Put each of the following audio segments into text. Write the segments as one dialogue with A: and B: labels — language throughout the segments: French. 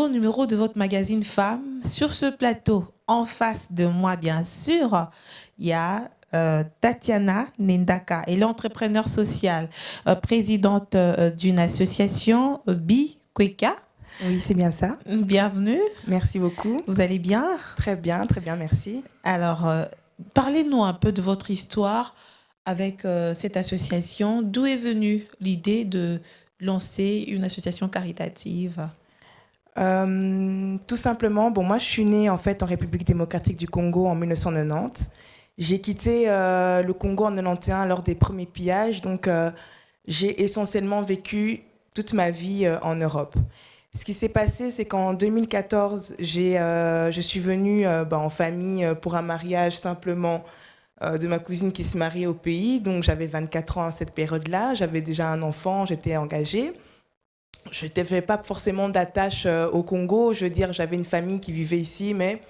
A: nouveau numéro de votre magazine Femmes. Sur ce plateau, en face de moi, bien sûr, il y a Tatiana Nendaka, elle est entrepreneure sociale, présidente d'une association Bikweka.
B: Oui, c'est bien ça.
A: Bienvenue.
B: Merci beaucoup.
A: Vous allez bien?
B: Très bien, merci.
A: Alors, parlez-nous un peu de votre histoire avec cette association. D'où est venue l'idée de lancer une association caritative?
B: Tout simplement, moi je suis née en fait en République démocratique du Congo en 1990. J'ai quitté le Congo en 91 lors des premiers pillages, donc j'ai essentiellement vécu toute ma vie en Europe. Ce qui s'est passé, c'est qu'en 2014, je suis venue en famille pour un mariage simplement de ma cousine qui se mariait au pays. Donc j'avais 24 ans à cette période-là, j'avais déjà un enfant, j'étais engagée. Je n'avais pas forcément d'attache au Congo, je veux dire, j'avais une famille qui vivait ici, mais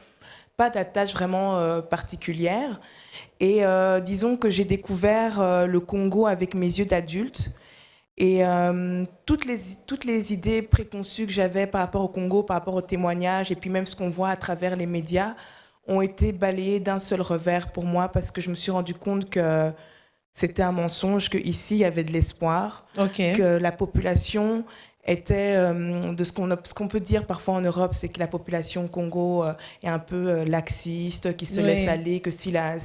B: pas d'attache vraiment particulière. Et disons que j'ai découvert le Congo avec mes yeux d'adulte. Et toutes les idées préconçues que j'avais par rapport au Congo, par rapport aux témoignages, et puis même ce qu'on voit à travers les médias, ont été balayées d'un seul revers pour moi, parce que je me suis rendu compte que c'était un mensonge, qu'ici, il y avait de l'espoir, que la population était, de ce qu'on peut dire parfois en Europe, c'est que la population Congo est un peu laxiste, qui se laisse aller, que si la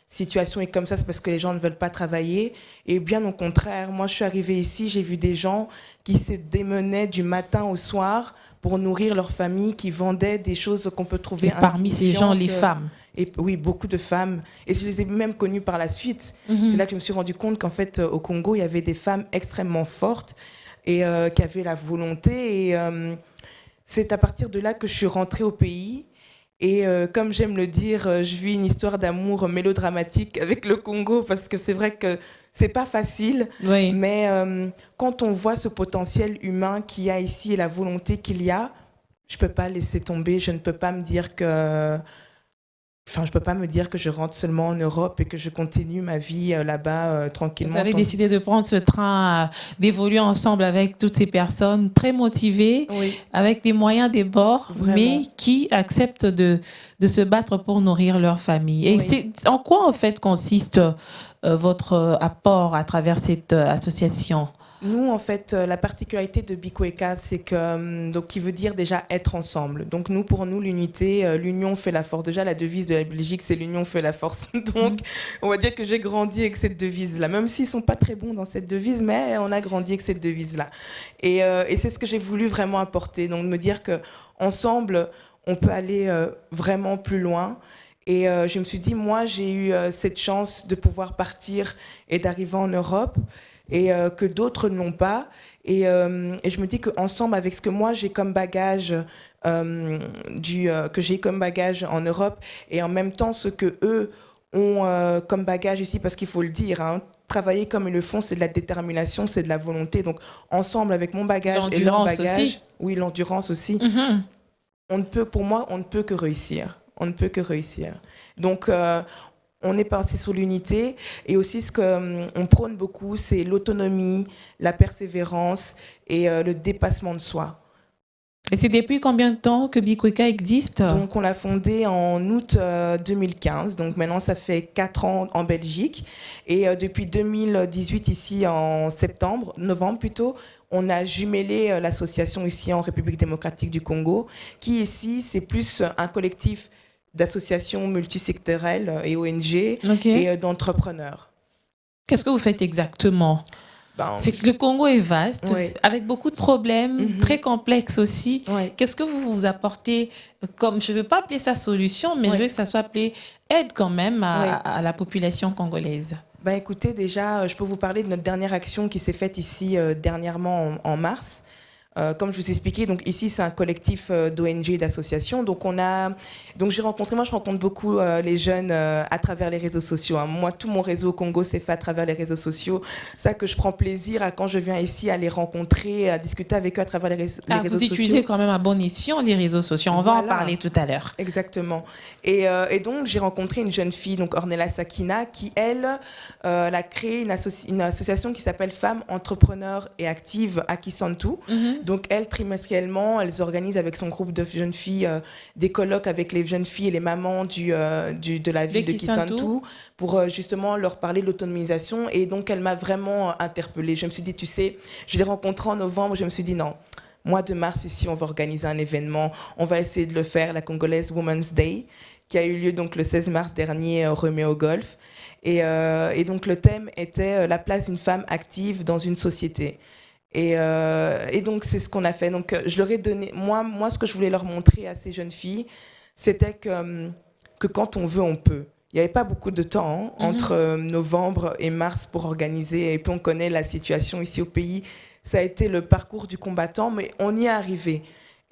B: situation est comme ça, c'est parce que les gens ne veulent pas travailler. Et bien au contraire, moi je suis arrivée ici, j'ai vu des gens qui se démenaient du matin au soir pour nourrir leur famille, qui vendaient des choses qu'on peut trouver insignifiantes.
A: Parmi ces gens, les femmes.
B: Et oui, beaucoup de femmes. Et je les ai même connues par la suite. C'est là que je me suis rendu compte qu'en fait, au Congo, il y avait des femmes extrêmement fortes et qui avaient la volonté. Et c'est à partir de là que je suis rentrée au pays. Et comme j'aime le dire, je vis une histoire d'amour mélodramatique avec le Congo, parce que c'est vrai que c'est pas facile, mais quand on voit ce potentiel humain qu'il y a ici et la volonté qu'il y a, je peux pas laisser tomber, je ne peux pas me dire que... Enfin, je peux pas me dire que je rentre seulement en Europe et que je continue ma vie là-bas tranquillement.
A: Vous avez décidé de prendre ce train, d'évoluer ensemble avec toutes ces personnes très motivées, avec des moyens des bords, mais qui acceptent de se battre pour nourrir leur famille. Et c'est en quoi, en fait, consiste votre apport à travers cette association ?
B: Nous, en fait, la particularité de Bikweka, c'est que, donc, qui veut dire déjà être ensemble. Donc, pour nous, l'unité, l'union fait la force. Déjà, la devise de la Belgique, c'est l'union fait la force. Donc, on va dire que j'ai grandi avec cette devise-là. Même s'ils ne sont pas très bons dans cette devise, mais on a grandi avec cette devise-là. Et c'est ce que j'ai voulu vraiment apporter. Donc, de me dire qu'ensemble, on peut aller vraiment plus loin. Et je me suis dit, moi, j'ai eu cette chance de pouvoir partir et d'arriver en Europe, et que d'autres n'ont pas. Et je me dis qu'ensemble, avec ce que moi j'ai comme bagage, que j'ai comme bagage en Europe, et en même temps ce que eux ont comme bagage ici, parce qu'il faut le dire, travailler comme ils le font, c'est de la détermination, c'est de la volonté. Donc ensemble, avec mon bagage et leur bagage, aussi. Oui, l'endurance aussi. Pour moi, on ne peut que réussir. On ne peut que réussir. Donc on est parti sur l'unité, et aussi ce qu'on prône beaucoup, c'est l'autonomie, la persévérance et le dépassement de soi.
A: Et c'est depuis combien de temps que Bikweka existe ?
B: Donc on l'a fondé en août 2015, donc maintenant ça fait 4 ans en Belgique, et depuis 2018 ici en novembre plutôt, on a jumelé l'association ici en République démocratique du Congo, qui ici c'est plus un collectif d'associations multisectorielles et ONG et d'entrepreneurs.
A: Qu'est-ce que vous faites exactement ? C'est que le Congo est vaste, avec beaucoup de problèmes, très complexes aussi. Qu'est-ce que vous apportez comme, je ne veux pas appeler ça solution, mais je veux que ça soit appelé aide quand même à la population congolaise.
B: Écoutez, déjà, je peux vous parler de notre dernière action qui s'est faite ici dernièrement en mars. Comme je vous ai expliqué, donc ici c'est un collectif d'ONG et d'associations. Donc je rencontre beaucoup les jeunes à travers les réseaux sociaux. Moi, tout mon réseau au Congo s'est fait à travers les réseaux sociaux. Ça que je prends plaisir quand je viens ici à les rencontrer, à discuter avec eux à travers les réseaux sociaux.
A: Vous utilisez quand même à bon escient les réseaux sociaux. On va en parler tout à l'heure.
B: Exactement. Et donc j'ai rencontré une jeune fille, donc Ornella Sakina, qui elle a créé une association qui s'appelle Femmes Entrepreneurs et Actives à Kisantu. Donc, elles, trimestriellement, elles organisent avec son groupe de jeunes filles des colloques avec les jeunes filles et les mamans de la ville de Kisantu pour justement leur parler de l'autonomisation. Et donc, elle m'a vraiment interpellée. Je me suis dit, tu sais, je l'ai rencontrée en novembre, je me suis dit non. Mois de mars, ici, on va organiser un événement. On va essayer de le faire, la Congolaise Women's Day, qui a eu lieu donc le 16 mars dernier au Romeo Golf. Et donc, le thème était la place d'une femme active dans une société. Et donc, c'est ce qu'on a fait. Donc, je leur ai donné... Moi, ce que je voulais leur montrer à ces jeunes filles, c'était que quand on veut, on peut. Il n'y avait pas beaucoup de temps entre novembre et mars pour organiser. Et puis, on connaît la situation ici au pays. Ça a été le parcours du combattant, mais on y est arrivé.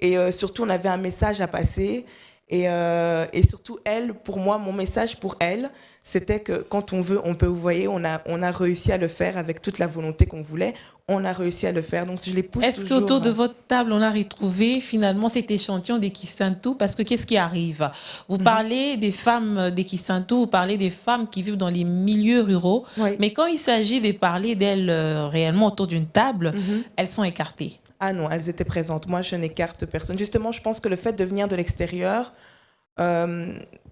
B: Et surtout, on avait un message à passer. Et surtout, elle, pour moi, mon message pour elle, c'était que quand on veut, on peut. Vous voyez, on a réussi à le faire avec toute la volonté qu'on voulait. On a réussi à le faire. Donc, je les pousse
A: Est-ce
B: toujours.
A: qu'autour de votre table, on a retrouvé finalement cet échantillon des Kisantu? Parce que qu'est-ce qui arrive? Vous parlez des femmes des Kisantu, vous parlez des femmes qui vivent dans les milieux ruraux.
B: Oui.
A: Mais quand il s'agit de parler d'elles réellement autour d'une table, elles sont écartées.
B: Ah non, elles étaient présentes. Moi, je n'écarte personne. Justement, je pense que le fait de venir de l'extérieur,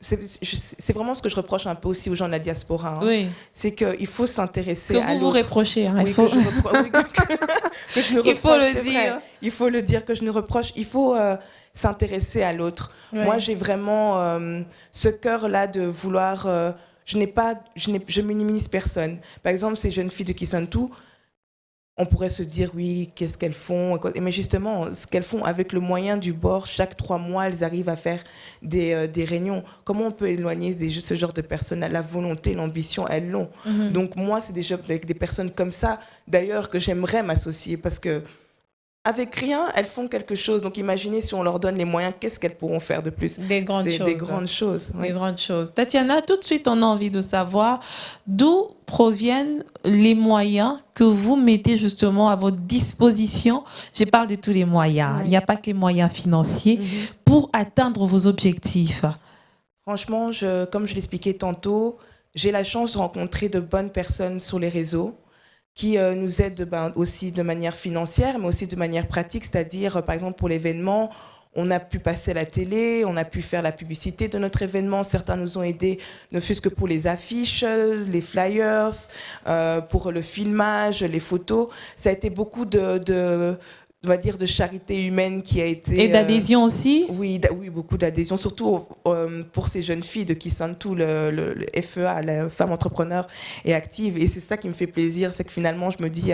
B: c'est vraiment ce que je reproche un peu aussi aux gens de la diaspora. Hein.
A: Oui.
B: C'est qu'il faut s'intéresser à l'autre.
A: Que vous reprochez. Hein,
B: oui, que je ne reproche,
A: il faut le dire.
B: Il faut le dire, que je ne reproche. Il faut s'intéresser à l'autre. Oui. Moi, j'ai vraiment ce cœur-là de vouloir... je minimise personne. Par exemple, ces jeunes filles de Kisantu, on pourrait se dire, oui, qu'est-ce qu'elles font? Mais justement, ce qu'elles font avec le moyen du bord, chaque 3 mois, elles arrivent à faire des réunions. Comment on peut éloigner ce genre de personnes? La volonté, l'ambition, elles l'ont. Donc moi, c'est avec des personnes comme ça, d'ailleurs, que j'aimerais m'associer parce que avec rien, elles font quelque chose. Donc imaginez si on leur donne les moyens, qu'est-ce qu'elles pourront faire de plus?
A: Des grandes choses.
B: Des grandes choses.
A: Oui. Des grandes choses. Tatiana, tout de suite, on a envie de savoir d'où proviennent les moyens que vous mettez justement à votre disposition. Je parle de tous les moyens. Il n'y a pas que les moyens financiers pour atteindre vos objectifs.
B: Franchement, comme je l'expliquais tantôt, j'ai la chance de rencontrer de bonnes personnes sur les réseaux qui nous aident aussi de manière financière, mais aussi de manière pratique, c'est-à-dire, par exemple, pour l'événement, on a pu passer à la télé, on a pu faire la publicité de notre événement. Certains nous ont aidés, ne fût-ce que pour les affiches, les flyers, pour le filmage, les photos. Ça a été beaucoup on va dire de charité humaine qui a été...
A: Et d'adhésion aussi?
B: Oui, beaucoup d'adhésion, surtout pour ces jeunes filles de Kisantu, le FEA, la femme entrepreneur et active. Et c'est ça qui me fait plaisir, c'est que finalement, je me dis,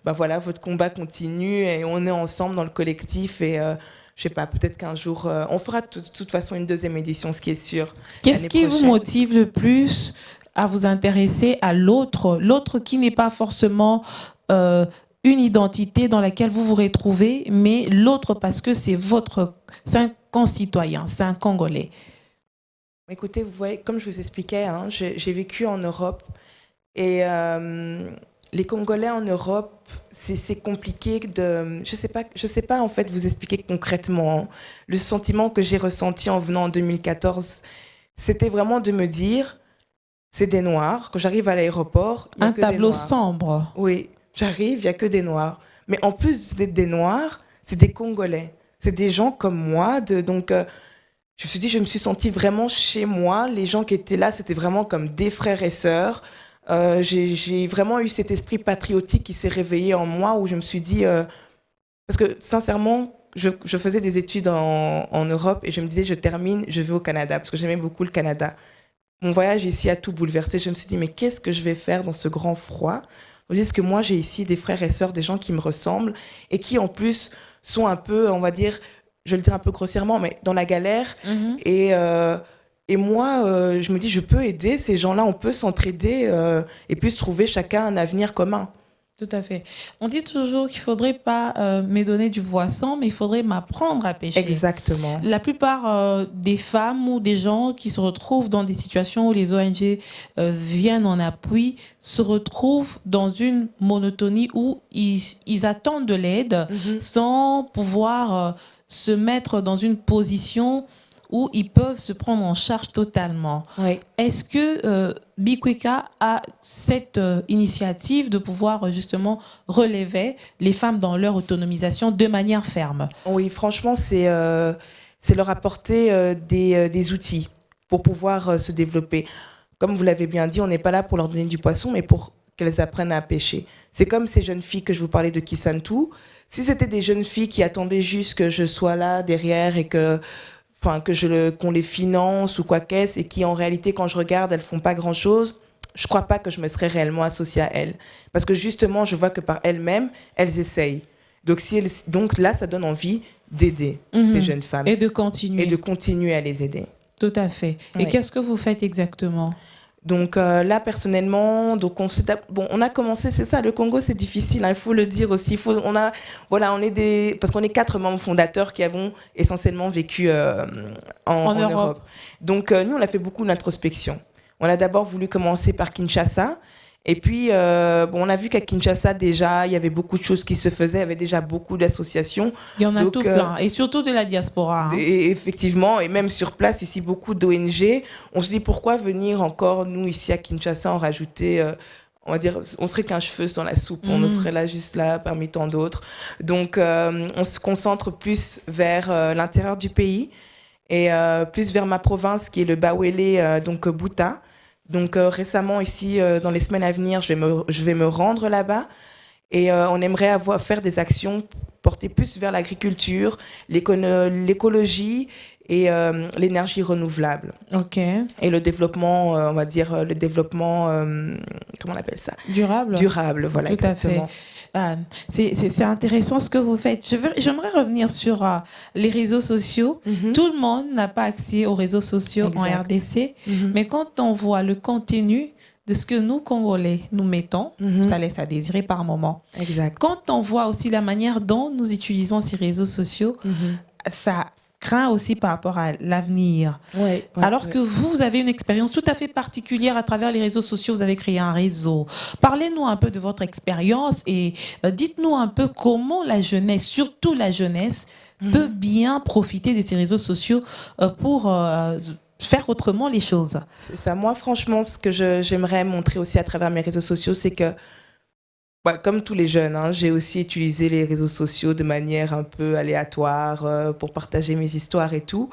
B: voilà, votre combat continue et on est ensemble dans le collectif et... je sais pas, peut-être qu'un jour, on fera de toute façon une 2e édition, ce qui est sûr.
A: Qu'est-ce qui vous motive le plus à vous intéresser à l'autre qui n'est pas forcément une identité dans laquelle vous vous retrouvez, mais l'autre parce que c'est un concitoyen, c'est un Congolais?
B: Écoutez, vous voyez, comme je vous expliquais, hein, j'ai vécu en Europe et les Congolais en Europe, c'est compliqué de... Je sais pas en fait vous expliquer concrètement. Hein. Le sentiment que j'ai ressenti en venant en 2014, c'était vraiment de me dire, c'est des Noirs. Quand j'arrive à l'aéroport,
A: un tableau sombre.
B: Oui, j'arrive, il n'y a que des Noirs. Mais en plus d'être des Noirs, c'est des Congolais. C'est des gens comme moi. Donc, je me suis dit, je me suis sentie vraiment chez moi. Les gens qui étaient là, c'était vraiment comme des frères et sœurs. J'ai vraiment eu cet esprit patriotique qui s'est réveillé en moi où je me suis dit... parce que sincèrement, je faisais des études en Europe et je me disais, je termine, je vais au Canada parce que j'aimais beaucoup le Canada. Mon voyage ici a tout bouleversé. Je me suis dit, mais qu'est-ce que je vais faire dans ce grand froid? Je me dis que moi, j'ai ici des frères et sœurs, des gens qui me ressemblent et qui, en plus, sont un peu, on va dire, je vais le dire un peu grossièrement, mais dans la galère. Et moi, je me dis, je peux aider ces gens-là, on peut s'entraider et puis se trouver chacun un avenir commun.
A: Tout à fait. On dit toujours qu'il ne faudrait pas me donner du poisson, mais il faudrait m'apprendre à pêcher.
B: Exactement.
A: La plupart des femmes ou des gens qui se retrouvent dans des situations où les ONG viennent en appui se retrouvent dans une monotonie où ils attendent de l'aide sans pouvoir se mettre dans une position où ils peuvent se prendre en charge totalement.
B: Oui.
A: Est-ce que Bikweka a cette initiative de pouvoir justement relever les femmes dans leur autonomisation de manière ferme?
B: Oui, franchement, c'est leur apporter des outils pour pouvoir se développer. Comme vous l'avez bien dit, on n'est pas là pour leur donner du poisson, mais pour qu'elles apprennent à pêcher. C'est comme ces jeunes filles que je vous parlais de Kisantu. Si c'était des jeunes filles qui attendaient juste que je sois là derrière et qu'on les finance ou quoi qu'est-ce, et qui en réalité, quand je regarde, elles font pas grand-chose, je crois pas que je me serais réellement associée à elles. Parce que justement, je vois que par elles-mêmes, elles essayent. Donc là, ça donne envie d'aider ces jeunes femmes.
A: Et de continuer.
B: Et de continuer à les aider.
A: Tout à fait. Et
B: oui.
A: Qu'est-ce que vous faites exactement?
B: Donc là, personnellement, on a commencé, c'est ça, le Congo, c'est difficile, hein, il faut le dire aussi. Parce qu'on est 4 membres fondateurs qui avons essentiellement vécu en Europe. Donc nous, on a fait beaucoup d'introspection. On a d'abord voulu commencer par Kinshasa. Et puis, on a vu qu'à Kinshasa, déjà, il y avait beaucoup de choses qui se faisaient. Il y avait déjà beaucoup d'associations.
A: Il y en a tout plein. Et surtout de la diaspora. Hein.
B: Et effectivement, et même sur place, ici, beaucoup d'ONG. On se dit, pourquoi venir encore, nous, ici à Kinshasa, en rajouter... on va dire, on serait qu'un cheveu dans la soupe. On serait là, juste là, parmi tant d'autres. Donc, on se concentre plus vers l'intérieur du pays et plus vers ma province, qui est le Bawele, donc Buta. Donc récemment, ici, dans les semaines à venir, je vais me rendre là-bas et on aimerait faire des actions portées plus vers l'agriculture, l'écologie et l'énergie renouvelable.
A: Ok.
B: Et le développement, on va dire, comment on appelle ça?
A: Durable.
B: Durable, voilà,
A: tout
B: exactement.
A: À fait. C'est intéressant ce que vous faites. J'aimerais revenir sur les réseaux sociaux. Tout le monde n'a pas accès aux réseaux sociaux en RDC, mais quand on voit le contenu de ce que nous, Congolais, nous mettons, ça laisse à désirer par moment.
B: Exact.
A: Quand on voit aussi la manière dont nous utilisons ces réseaux sociaux, ça craint aussi par rapport à l'avenir. Alors que vous avez une expérience tout à fait particulière à travers les réseaux sociaux, vous avez créé un réseau. Parlez-nous un peu de votre expérience et dites-nous un peu comment la jeunesse, surtout la jeunesse, peut bien profiter de ces réseaux sociaux pour faire autrement les choses.
B: C'est ça. Moi, franchement, ce que j'aimerais montrer aussi à travers mes réseaux sociaux, c'est que comme tous les jeunes, hein, j'ai aussi utilisé les réseaux sociaux de manière un peu aléatoire pour partager mes histoires et tout.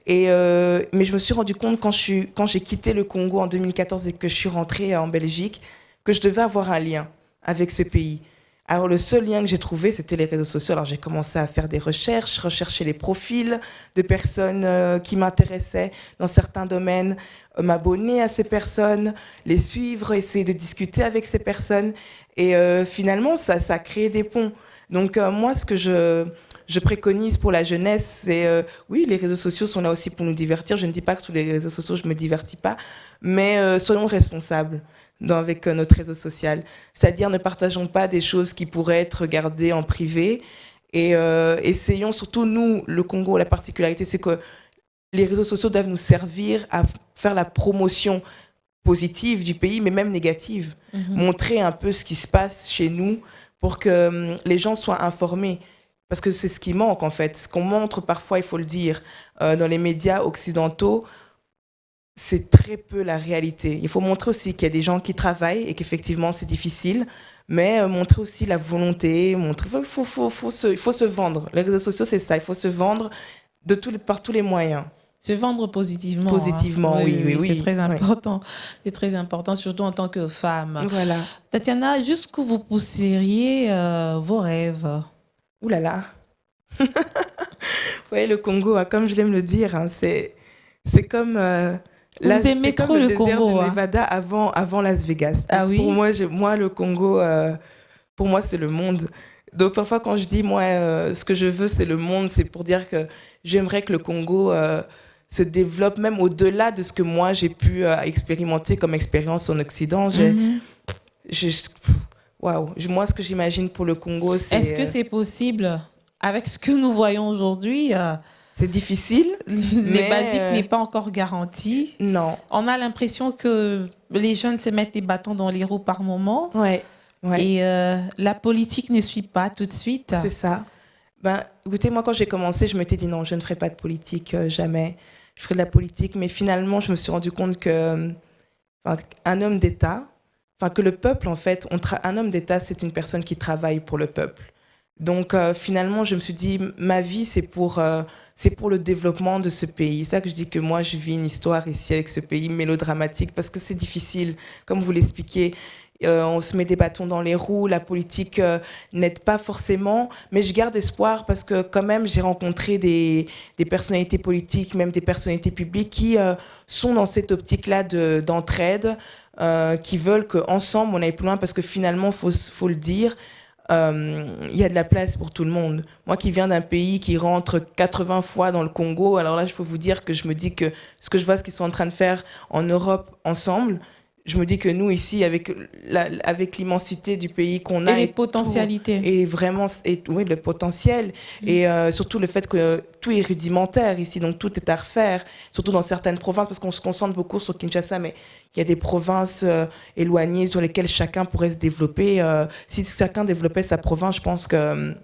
B: Mais je me suis rendu compte quand j'ai quitté le Congo en 2014 et que je suis rentrée en Belgique, que je devais avoir un lien avec ce pays. Alors le seul lien que j'ai trouvé, c'était les réseaux sociaux. Alors j'ai commencé à faire des recherches, rechercher les profils de personnes qui m'intéressaient dans certains domaines, m'abonner à ces personnes, les suivre, essayer de discuter avec ces personnes. Et finalement, ça a créé des ponts. Donc moi, ce que je préconise pour la jeunesse, c'est oui, les réseaux sociaux sont là aussi pour nous divertir. Je ne dis pas que sur les réseaux sociaux, je ne me divertis pas, mais soyons responsables avec notre réseau social. C'est-à-dire, ne partageons pas des choses qui pourraient être gardées en privé et essayons, surtout nous, le Congo, la particularité, c'est que les réseaux sociaux doivent nous servir à faire la promotion positive du pays, mais même négative. Montrer un peu ce qui se passe chez nous pour que les gens soient informés. Parce que c'est ce qui manque, en fait. Ce qu'on montre parfois, il faut le dire, dans les médias occidentaux, c'est très peu la réalité. Il faut montrer aussi qu'il y a des gens qui travaillent et qu'effectivement, c'est difficile, mais montrer aussi la volonté. Il faut se vendre. Les réseaux sociaux, c'est ça. Il faut se vendre par tous les moyens.
A: Se vendre positivement.
B: Positivement,
A: hein.
B: oui.
A: C'est très important. Oui. C'est très important, surtout en tant que femme.
B: Voilà.
A: Tatiana, jusqu'où vous pousseriez vos rêves?
B: Ouh là là. Vous voyez, le Congo, comme je l'aime le dire, hein, c'est comme...
A: vous aimez trop le Congo.
B: C'est comme le désert du Nevada avant Las Vegas.
A: Ah oui?
B: Pour moi, le Congo, pour moi, c'est le monde. Donc parfois, quand je dis, moi, ce que je veux, c'est le monde, c'est pour dire que j'aimerais que le Congo se développe même au-delà de ce que moi, j'ai pu expérimenter comme expérience en Occident. Waouh. Moi, ce que j'imagine pour le Congo, c'est...
A: Est-ce que c'est possible avec ce que nous voyons aujourd'hui?
B: C'est difficile.
A: Les basiques n'est pas encore garanti.
B: Non.
A: On a l'impression que les jeunes se mettent des bâtons dans les roues par moment.
B: Ouais.
A: Et la politique ne suit pas tout de suite.
B: C'est ça. Ben, écoutez, moi, quand j'ai commencé, je m'étais dit non, je ne ferai pas de politique, jamais. Je ferai de la politique. Mais finalement, je me suis rendu compte que un homme d'État, que le peuple, en fait, un homme d'État, c'est une personne qui travaille pour le peuple. Donc, finalement, je me suis dit, ma vie, c'est pour le développement de ce pays. C'est ça que je dis que moi, je vis une histoire ici avec ce pays mélodramatique, parce que c'est difficile, comme vous l'expliquez. On se met des bâtons dans les roues, la politique n'aide pas forcément, mais je garde espoir parce que quand même j'ai rencontré des personnalités politiques, même des personnalités publiques qui sont dans cette optique-là d'entraide, qui veulent qu'ensemble on aille plus loin parce que finalement, faut le dire, il y a de la place pour tout le monde. Moi qui viens d'un pays qui rentre 80 fois dans le Congo, alors là je peux vous dire que je me dis que ce que je vois, ce qu'ils sont en train de faire en Europe ensemble, je me dis que nous, ici, avec l'immensité du pays qu'on a...
A: Et les potentialités.
B: Et vraiment, oui, le potentiel. Et surtout le fait que tout est rudimentaire ici, donc tout est à refaire, surtout dans certaines provinces, parce qu'on se concentre beaucoup sur Kinshasa, mais il y a des provinces éloignées sur lesquelles chacun pourrait se développer. Si chacun développait sa province, je pense que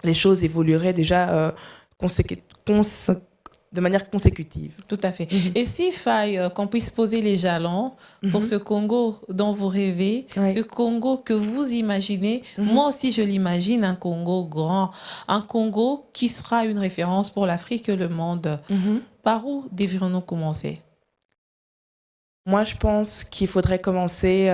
B: les choses évolueraient déjà de manière consécutive.
A: Tout à fait. Et s'il faille qu'on puisse poser les jalons pour ce Congo dont vous rêvez, ce Congo que vous imaginez, moi aussi je l'imagine, un Congo grand, un Congo qui sera une référence pour l'Afrique et le monde. Par où devrions-nous commencer?
B: Moi, je pense qu'il faudrait commencer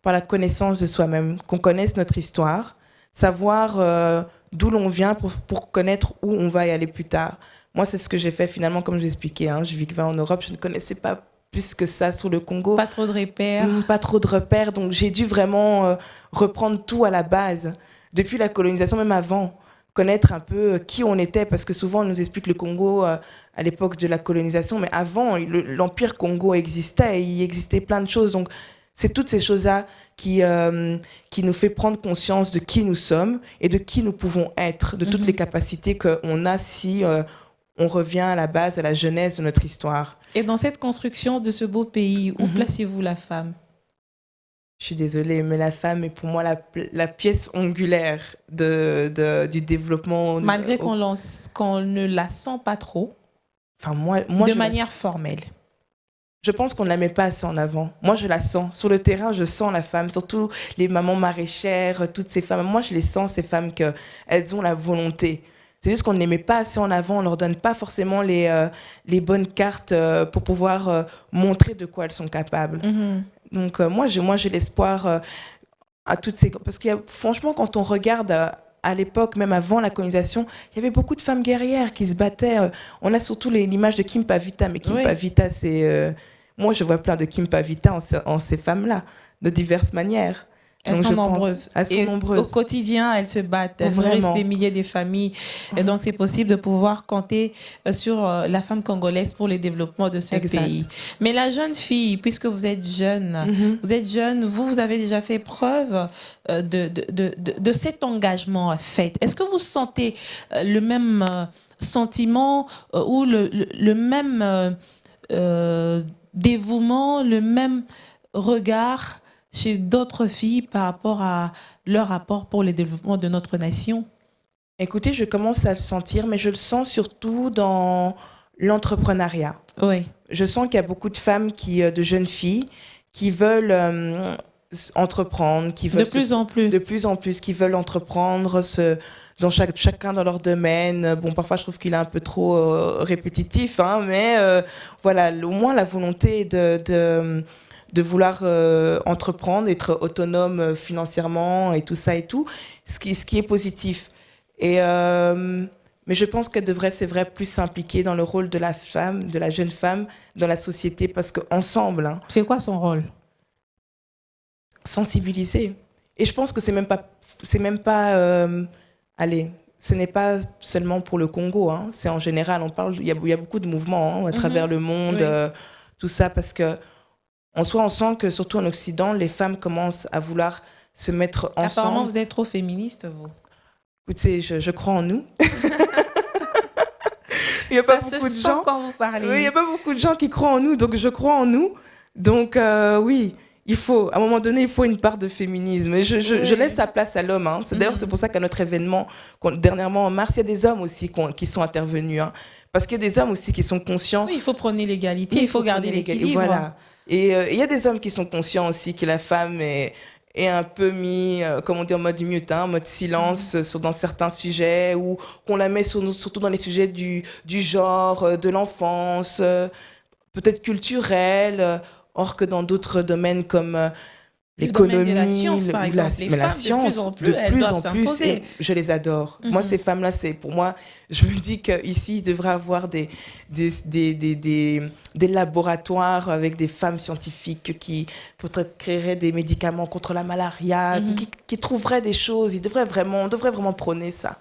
B: par la connaissance de soi-même, qu'on connaisse notre histoire, savoir d'où l'on vient pour connaître où on va y aller plus tard. Moi, c'est ce que j'ai fait finalement, comme j'ai expliqué. Je vivais en Europe, je ne connaissais pas plus que ça sur le Congo.
A: Pas trop de repères.
B: Pas trop de repères, donc j'ai dû vraiment reprendre tout à la base. Depuis la colonisation, même avant, connaître un peu qui on était, parce que souvent on nous explique le Congo à l'époque de la colonisation, mais avant, l'Empire Congo existait, il existait plein de choses. Donc c'est toutes ces choses-là qui nous fait prendre conscience de qui nous sommes et de qui nous pouvons être, de toutes les capacités qu'on a si... on revient à la base, à la genèse de notre histoire.
A: Et dans cette construction de ce beau pays, où placez-vous la femme?
B: Je suis désolée, mais la femme est pour moi la pièce angulaire du développement.
A: Malgré qu'on ne la sent pas trop,
B: moi,
A: de manière formelle.
B: Je pense qu'on ne la met pas assez en avant. Moi, je la sens. Sur le terrain, je sens la femme, surtout les mamans maraîchères, toutes ces femmes. Moi, je les sens, ces femmes, qu'elles ont la volonté. C'est juste qu'on ne les met pas assez en avant, on ne leur donne pas forcément les bonnes cartes pour pouvoir montrer de quoi elles sont capables. Donc moi, j'ai l'espoir à toutes ces... Parce que franchement, quand on regarde à l'époque, même avant la colonisation, il y avait beaucoup de femmes guerrières qui se battaient. On a surtout l'image de Kim Pavita, mais Kim Pavita, c'est... moi, je vois plein de Kim Pavita en ces femmes-là, de diverses manières.
A: Elles sont nombreuses.
B: Elles sont nombreuses.
A: Au quotidien, elles se battent. Elles nourrissent des milliers de familles. Et donc, c'est possible de pouvoir compter sur la femme congolaise pour le développement de ce pays. Mais la jeune fille, puisque vous êtes jeune, vous avez déjà fait preuve de cet engagement fait. Est-ce que vous sentez le même sentiment ou le même dévouement, le même regard chez d'autres filles par rapport à leur apport pour le développement de notre nation?
B: Écoutez, je commence à le sentir, mais je le sens surtout dans l'entrepreneuriat.
A: Oui.
B: Je sens qu'il y a beaucoup de femmes, de jeunes filles, qui veulent entreprendre, qui veulent de plus en plus, qui veulent entreprendre, chacun dans leur domaine. Bon, parfois je trouve qu'il est un peu trop répétitif, mais voilà, au moins la volonté de vouloir entreprendre, être autonome financièrement et tout ça et tout, ce qui est positif. Mais je pense qu'elle devrait, c'est vrai, plus s'impliquer dans le rôle de la femme, de la jeune femme dans la société, parce qu'ensemble...
A: c'est quoi son rôle?
B: Sensibiliser. Et je pense que c'est même pas allez, ce n'est pas seulement pour le Congo, c'est en général, il y a beaucoup de mouvements à travers le monde, tout ça, parce que en soi, on sent que, surtout en Occident, les femmes commencent à vouloir se mettre ensemble.
A: Apparemment, vous êtes trop féministe, vous.
B: Écoutez, je crois en nous. Il n'y a
A: pas
B: beaucoup de gens
A: quand vous parlez.
B: Oui, il n'y a pas beaucoup de gens qui croient en nous, donc je crois en nous. Donc oui, à un moment donné, il faut une part de féminisme. Et je laisse sa place à l'homme. Hein. D'ailleurs, c'est pour ça qu'à notre événement, dernièrement en mars, il y a des hommes aussi qui sont intervenus. Hein. Parce qu'il y a des hommes aussi qui sont conscients.
A: Oui, il faut prôner l'égalité, il faut garder l'équilibre.
B: Voilà. Et il y a des hommes qui sont conscients aussi que la femme est un peu mis, comme on dit, en mode mute, en mode silence dans certains sujets, ou qu'on la met surtout dans les sujets du genre, de l'enfance, peut-être culturel, or que dans d'autres domaines comme l'économie,
A: la science, par exemple, les femmes, de plus en plus, elles doivent s'imposer.
B: Je les adore. Moi, ces femmes-là, pour moi, je me dis qu'ici, il devrait y avoir des laboratoires avec des femmes scientifiques qui peut-être créeraient des médicaments contre la malaria, qui trouveraient des choses. On devrait vraiment prôner ça.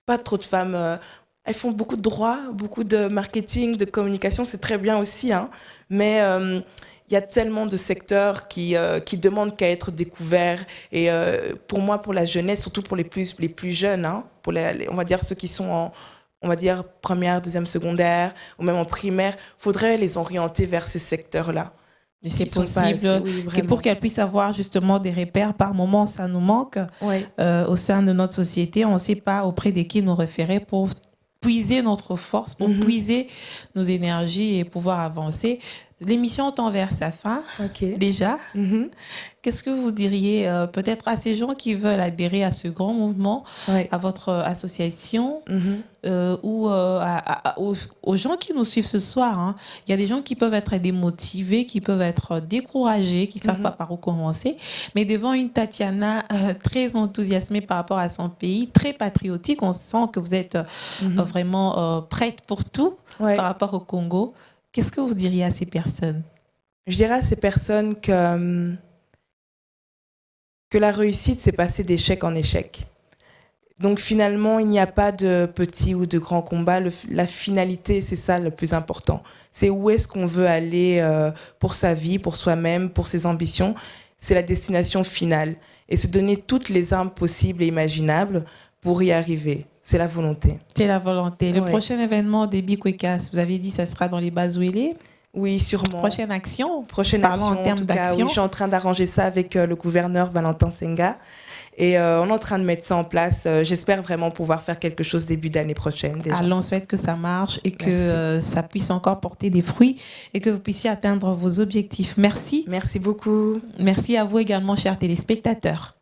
B: Pas trop de femmes... elles font beaucoup de droit, beaucoup de marketing, de communication, c'est très bien aussi, hein, mais... il y a tellement de secteurs qui demandent qu'à être découverts. Et pour moi, pour la jeunesse, surtout pour les plus jeunes, hein, pour on va dire ceux qui sont en première, deuxième, secondaire, ou même en primaire, il faudrait les orienter vers ces secteurs-là.
A: Mais c'est possible pour qu'elles puissent avoir justement des repères. Par moment, ça nous manque au sein de notre société. On ne sait pas auprès de qui nous référer pour puiser notre force, pour puiser nos énergies et pouvoir avancer. L'émission tend vers sa fin, déjà. Qu'est-ce que vous diriez peut-être à ces gens qui veulent adhérer à ce grand mouvement, à votre association, ou aux gens qui nous suivent ce soir, hein. Il y a des gens qui peuvent être démotivés, qui peuvent être découragés, qui ne savent pas par où commencer. Mais devant une Tatiana très enthousiasmée par rapport à son pays, très patriotique, on sent que vous êtes vraiment prête pour tout par rapport au Congo. Qu'est-ce que vous diriez à ces personnes?
B: Je dirais à ces personnes que la réussite, c'est passer d'échec en échec. Donc finalement, il n'y a pas de petit ou de grand combat. La finalité, c'est ça le plus important. C'est où est-ce qu'on veut aller pour sa vie, pour soi-même, pour ses ambitions. C'est la destination finale. Et se donner toutes les armes possibles et imaginables pour y arriver. C'est la volonté.
A: C'est la volonté. Le prochain événement des Bikwekas, vous avez dit que ça sera dans les Bazouélé?
B: Oui, sûrement.
A: Prochaine action?
B: Parlons
A: en termes d'action.
B: Oui, je suis en train d'arranger ça avec le gouverneur Valentin Senga. Et on est en train de mettre ça en place. J'espère vraiment pouvoir faire quelque chose début d'année prochaine. Déjà.
A: Alors, on souhaite que ça marche et que ça puisse encore porter des fruits et que vous puissiez atteindre vos objectifs. Merci.
B: Merci beaucoup.
A: Merci à vous également, chers téléspectateurs.